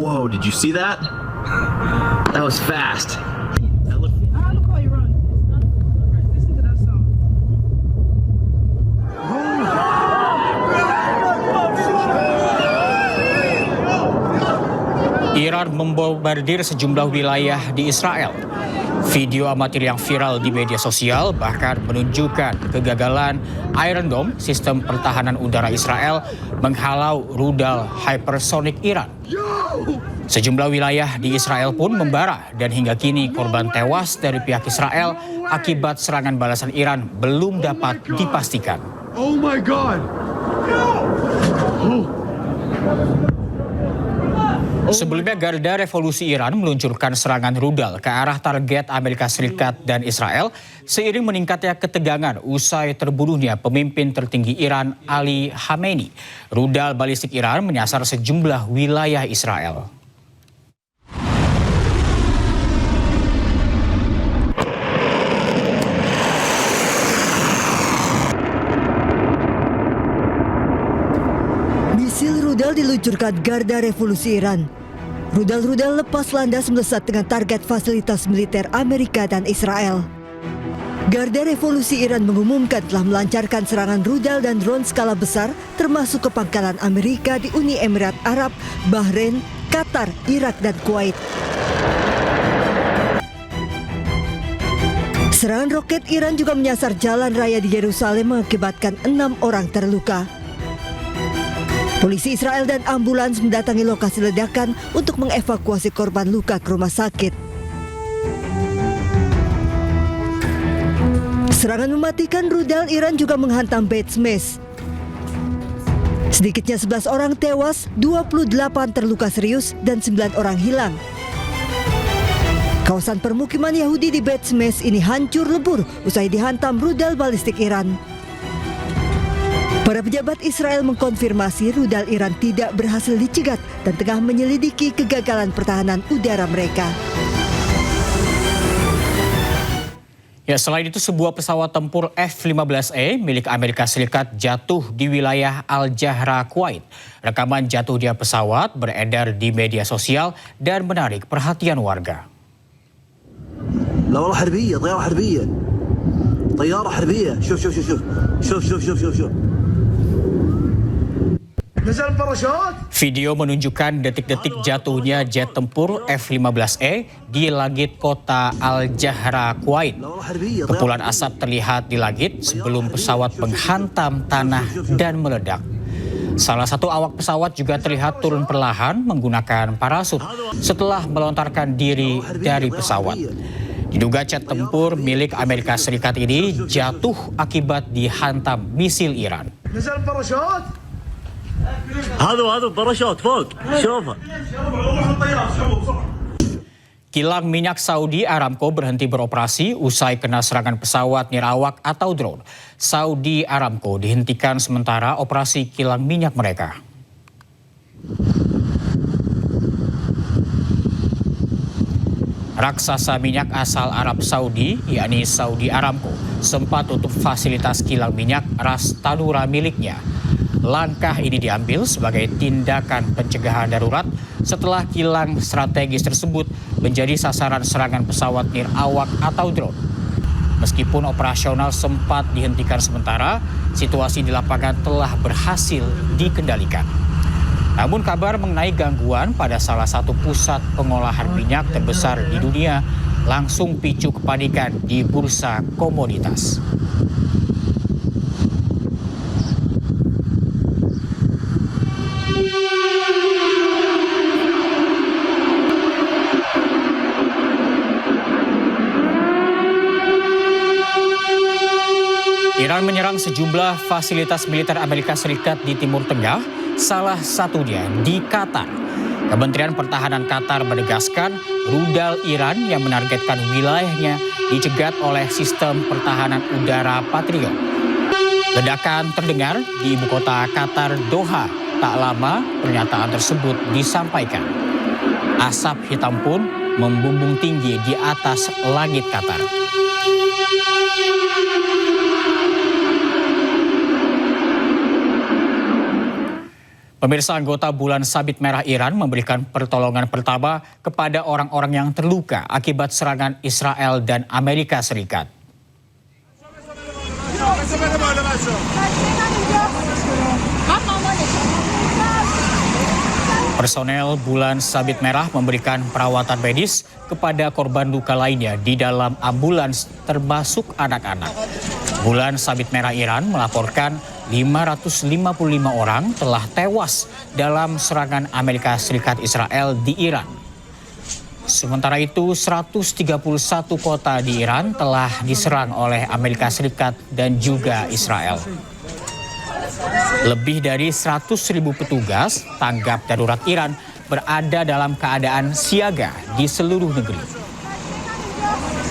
Whoa, did you see that? That was fast. Look how you run. Listen to that sound. Iran membombardir sejumlah wilayah di Israel. Video amatir yang viral di media sosial bahkan menunjukkan kegagalan Iron Dome, sistem pertahanan udara Israel, menghalau rudal hypersonic Iran. Sejumlah wilayah di Israel pun membara dan hingga kini korban tewas dari pihak Israel akibat serangan balasan Iran belum dapat dipastikan. Oh my God! Sebelumnya Garda Revolusi Iran meluncurkan serangan rudal ke arah target Amerika Serikat dan Israel seiring meningkatnya ketegangan usai terbunuhnya pemimpin tertinggi Iran Ali Khamenei. Rudal balistik Iran menyasar sejumlah wilayah Israel. Misil rudal diluncurkan Garda Revolusi Iran. Rudal-rudal lepas landas melesat dengan target fasilitas militer Amerika dan Israel. Garda Revolusi Iran mengumumkan telah melancarkan serangan rudal dan drone skala besar termasuk ke pangkalan Amerika di Uni Emirat Arab, Bahrain, Qatar, Irak, dan Kuwait. Serangan roket Iran juga menyasar jalan raya di Yerusalem mengakibatkan 6 orang terluka. Polisi Israel dan ambulans mendatangi lokasi ledakan untuk mengevakuasi korban luka ke rumah sakit. Serangan mematikan rudal Iran juga menghantam Beit Shemesh. Sedikitnya 11 orang tewas, 28 terluka serius, dan 9 orang hilang. Kawasan permukiman Yahudi di Beit Shemesh ini hancur lebur usai dihantam rudal balistik Iran. Para pejabat Israel mengkonfirmasi rudal Iran tidak berhasil dicegat dan tengah menyelidiki kegagalan pertahanan udara mereka. Ya, selain itu sebuah pesawat tempur F-15E milik Amerika Serikat jatuh di wilayah Al-Jahra, Kuwait. Rekaman jatuhnya pesawat beredar di media sosial dan menarik perhatian warga. لا والله حربية طيارة حربية طيارة حربية شوف شوف شوف شوف شوف شوف شوف شوف Video menunjukkan detik-detik jatuhnya jet tempur F-15E di langit kota Al-Jahra, Kuwait. Kepulan asap terlihat di langit sebelum pesawat menghantam tanah dan meledak. Salah satu awak pesawat juga terlihat turun perlahan menggunakan parasut setelah melontarkan diri dari pesawat. Diduga jet tempur milik Amerika Serikat ini jatuh akibat dihantam misil Iran. هذا باراشوت فوق شوفه. Kilang minyak Saudi Aramco berhenti beroperasi usai kena serangan pesawat nirawak atau drone. Saudi Aramco dihentikan sementara operasi kilang minyak mereka. Raksasa minyak asal Arab Saudi, yakni Saudi Aramco, sempat tutup fasilitas kilang minyak Ras Tanura miliknya. Langkah ini diambil sebagai tindakan pencegahan darurat setelah kilang strategis tersebut menjadi sasaran serangan pesawat nirawak atau drone. Meskipun operasional sempat dihentikan sementara, situasi di lapangan telah berhasil dikendalikan. Namun kabar mengenai gangguan pada salah satu pusat pengolahan minyak terbesar di dunia langsung picu kepanikan di bursa komoditas. Iran menyerang sejumlah fasilitas militer Amerika Serikat di Timur Tengah, salah satunya di Qatar. Kementerian Pertahanan Qatar menegaskan rudal Iran yang menargetkan wilayahnya dicegat oleh sistem pertahanan udara Patriot. Ledakan terdengar di ibu kota Qatar, Doha. Tak lama pernyataan tersebut disampaikan. Asap hitam pun membumbung tinggi di atas langit Qatar. Pemirsa, anggota Bulan Sabit Merah Iran memberikan pertolongan pertama kepada orang-orang yang terluka akibat serangan Israel dan Amerika Serikat. Personel Bulan Sabit Merah memberikan perawatan medis kepada korban luka lainnya di dalam ambulans termasuk anak-anak. Bulan Sabit Merah Iran melaporkan 555 orang telah tewas dalam serangan Amerika Serikat Israel di Iran. Sementara itu 131 kota di Iran telah diserang oleh Amerika Serikat dan juga Israel. Lebih dari 100.000 petugas tanggap darurat Iran berada dalam keadaan siaga di seluruh negeri.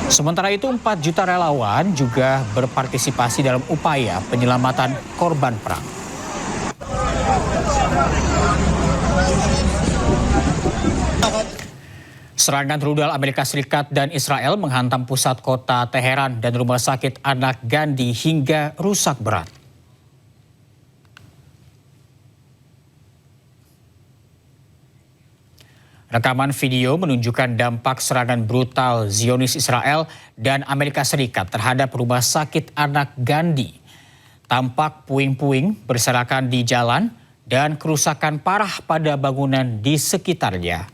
Sementara itu 4 juta relawan juga berpartisipasi dalam upaya penyelamatan korban perang. Serangan rudal Amerika Serikat dan Israel menghantam pusat kota Teheran dan rumah sakit anak Gandhi hingga rusak berat. Rekaman video menunjukkan dampak serangan brutal Zionis Israel dan Amerika Serikat terhadap rumah sakit anak Gandhi. Tampak puing-puing berserakan di jalan dan kerusakan parah pada bangunan di sekitarnya.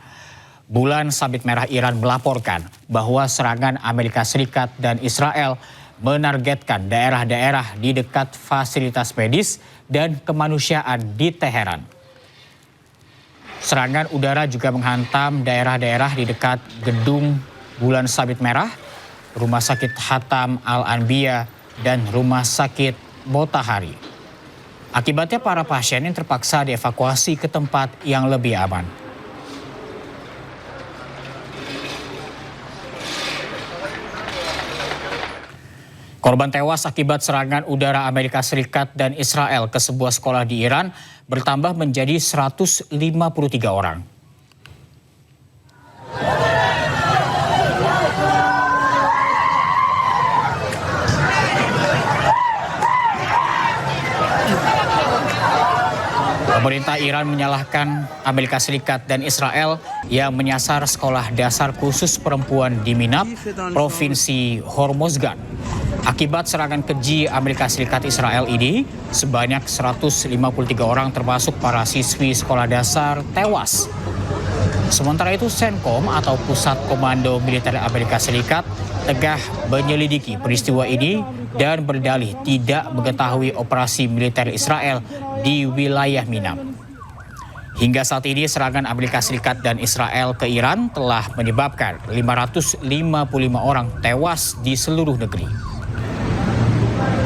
Bulan Sabit Merah Iran melaporkan bahwa serangan Amerika Serikat dan Israel menargetkan daerah-daerah di dekat fasilitas medis dan kemanusiaan di Teheran. Serangan udara juga menghantam daerah-daerah di dekat gedung Bulan Sabit Merah, Rumah Sakit Hatam Al-Anbiya, dan Rumah Sakit Motahari. Akibatnya para pasien yang terpaksa dievakuasi ke tempat yang lebih aman. Korban tewas akibat serangan udara Amerika Serikat dan Israel ke sebuah sekolah di Iran bertambah menjadi 153 orang. Pemerintah Iran menyalahkan Amerika Serikat dan Israel yang menyasar sekolah dasar khusus perempuan di Minab, Provinsi Hormozgan. Akibat serangan keji Amerika Serikat Israel ini, sebanyak 153 orang termasuk para siswi sekolah dasar tewas. Sementara itu Centcom atau Pusat Komando Militer Amerika Serikat tengah menyelidiki peristiwa ini dan berdalih tidak mengetahui operasi militer Israel di wilayah Minab. Hingga saat ini serangan Amerika Serikat dan Israel ke Iran telah menyebabkan 555 orang tewas di seluruh negeri.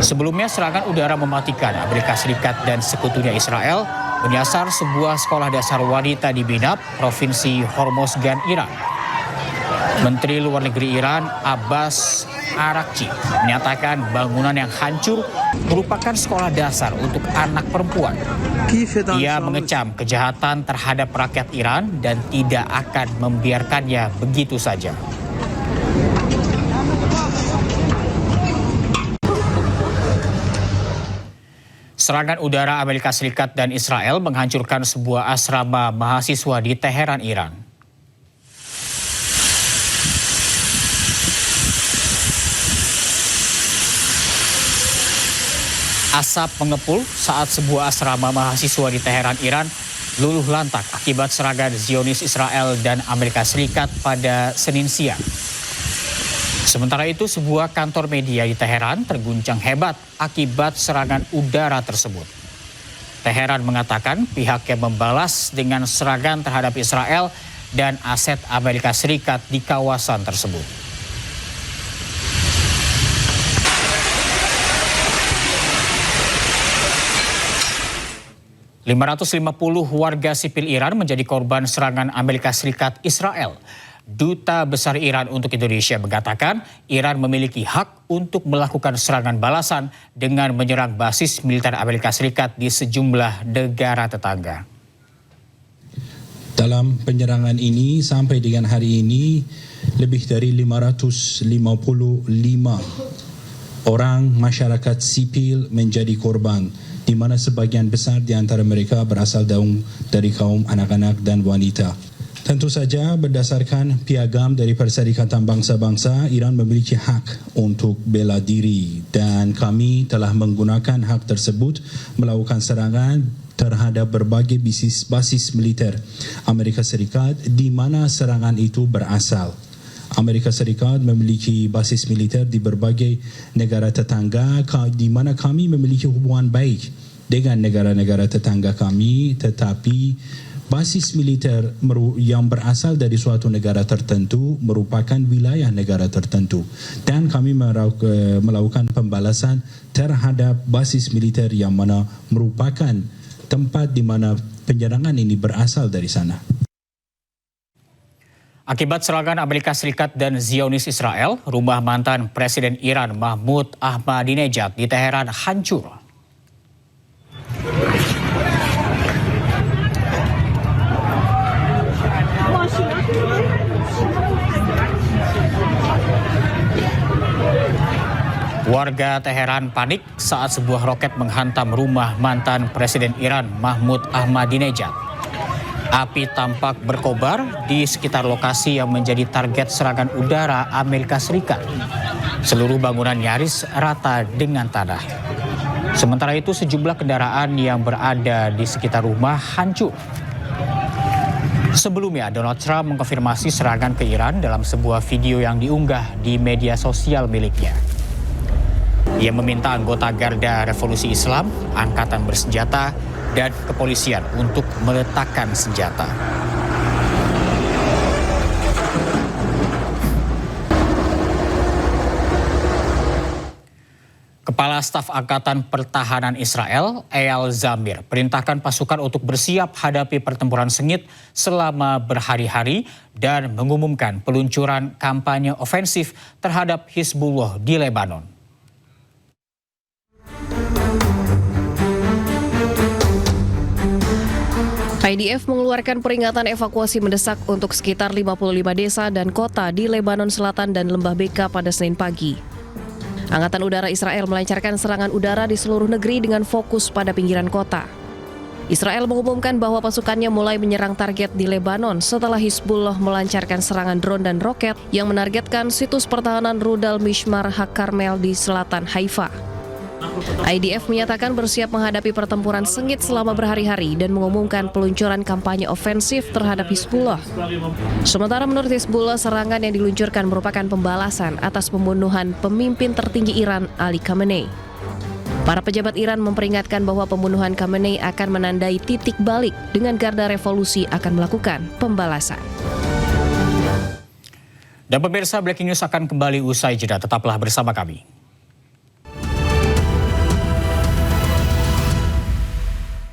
Sebelumnya serangan udara mematikan Amerika Serikat dan sekutunya Israel menyasar sebuah sekolah dasar wanita di Minab, Provinsi Hormozgan, Iran. Menteri Luar Negeri Iran Abbas Araghchi menyatakan bangunan yang hancur merupakan sekolah dasar untuk anak perempuan. Ia mengecam kejahatan terhadap rakyat Iran dan tidak akan membiarkannya begitu saja. Serangan udara Amerika Serikat dan Israel menghancurkan sebuah asrama mahasiswa di Teheran, Iran. Asap mengepul saat sebuah asrama mahasiswa di Teheran, Iran luluh lantak akibat serangan Zionis Israel dan Amerika Serikat pada Senin siang. Sementara itu, sebuah kantor media di Teheran terguncang hebat akibat serangan udara tersebut. Teheran mengatakan pihaknya membalas dengan serangan terhadap Israel dan aset Amerika Serikat di kawasan tersebut. ...550 warga sipil Iran menjadi korban serangan Amerika Serikat Israel. Duta Besar Iran untuk Indonesia mengatakan Iran memiliki hak untuk melakukan serangan balasan dengan menyerang basis militer Amerika Serikat di sejumlah negara tetangga. Dalam penyerangan ini sampai dengan hari ini lebih dari 555 orang masyarakat sipil menjadi korban di mana sebagian besar di antara mereka berasal dari kaum anak-anak dan wanita. Tentu saja berdasarkan piagam dari Perserikatan Bangsa-Bangsa, Iran memiliki hak untuk bela diri dan kami telah menggunakan hak tersebut melakukan serangan terhadap berbagai basis militer Amerika Serikat di mana serangan itu berasal. Amerika Serikat memiliki basis militer di berbagai negara tetangga di mana kami memiliki hubungan baik dengan negara-negara tetangga kami, tetapi basis militer yang berasal dari suatu negara tertentu merupakan wilayah negara tertentu dan kami melakukan pembalasan terhadap basis militer yang mana merupakan tempat di mana penyerangan ini berasal dari sana. Akibat serangan Amerika Serikat dan Zionis Israel, rumah mantan Presiden Iran Mahmud Ahmadinejad di Teheran hancur. Warga Teheran panik saat sebuah roket menghantam rumah mantan Presiden Iran Mahmud Ahmadinejad. Api tampak berkobar di sekitar lokasi yang menjadi target serangan udara Amerika Serikat. Seluruh bangunan nyaris rata dengan tanah. Sementara itu sejumlah kendaraan yang berada di sekitar rumah hancur. Sebelumnya, Donald Trump mengkonfirmasi serangan ke Iran dalam sebuah video yang diunggah di media sosial miliknya. Ia meminta anggota Garda Revolusi Islam, Angkatan Bersenjata, dan kepolisian untuk meletakkan senjata. Kepala Staf Angkatan Pertahanan Israel, Eyal Zamir, perintahkan pasukan untuk bersiap hadapi pertempuran sengit selama berhari-hari dan mengumumkan peluncuran kampanye ofensif terhadap Hizbullah di Lebanon. IDF mengeluarkan peringatan evakuasi mendesak untuk sekitar 55 desa dan kota di Lebanon Selatan dan Lembah Beka pada Senin pagi. Angkatan Udara Israel melancarkan serangan udara di seluruh negeri dengan fokus pada pinggiran kota. Israel mengumumkan bahwa pasukannya mulai menyerang target di Lebanon setelah Hizbullah melancarkan serangan drone dan roket yang menargetkan situs pertahanan rudal Mishmar HaKarmel di selatan Haifa. IDF menyatakan bersiap menghadapi pertempuran sengit selama berhari-hari dan mengumumkan peluncuran kampanye ofensif terhadap Hizbullah. Sementara menurut Hizbullah, serangan yang diluncurkan merupakan pembalasan atas pembunuhan pemimpin tertinggi Iran, Ali Khamenei. Para pejabat Iran memperingatkan bahwa pembunuhan Khamenei akan menandai titik balik dengan Garda Revolusi akan melakukan pembalasan. Dan pemirsa, Breaking News akan kembali usai jeda. Tetaplah bersama kami.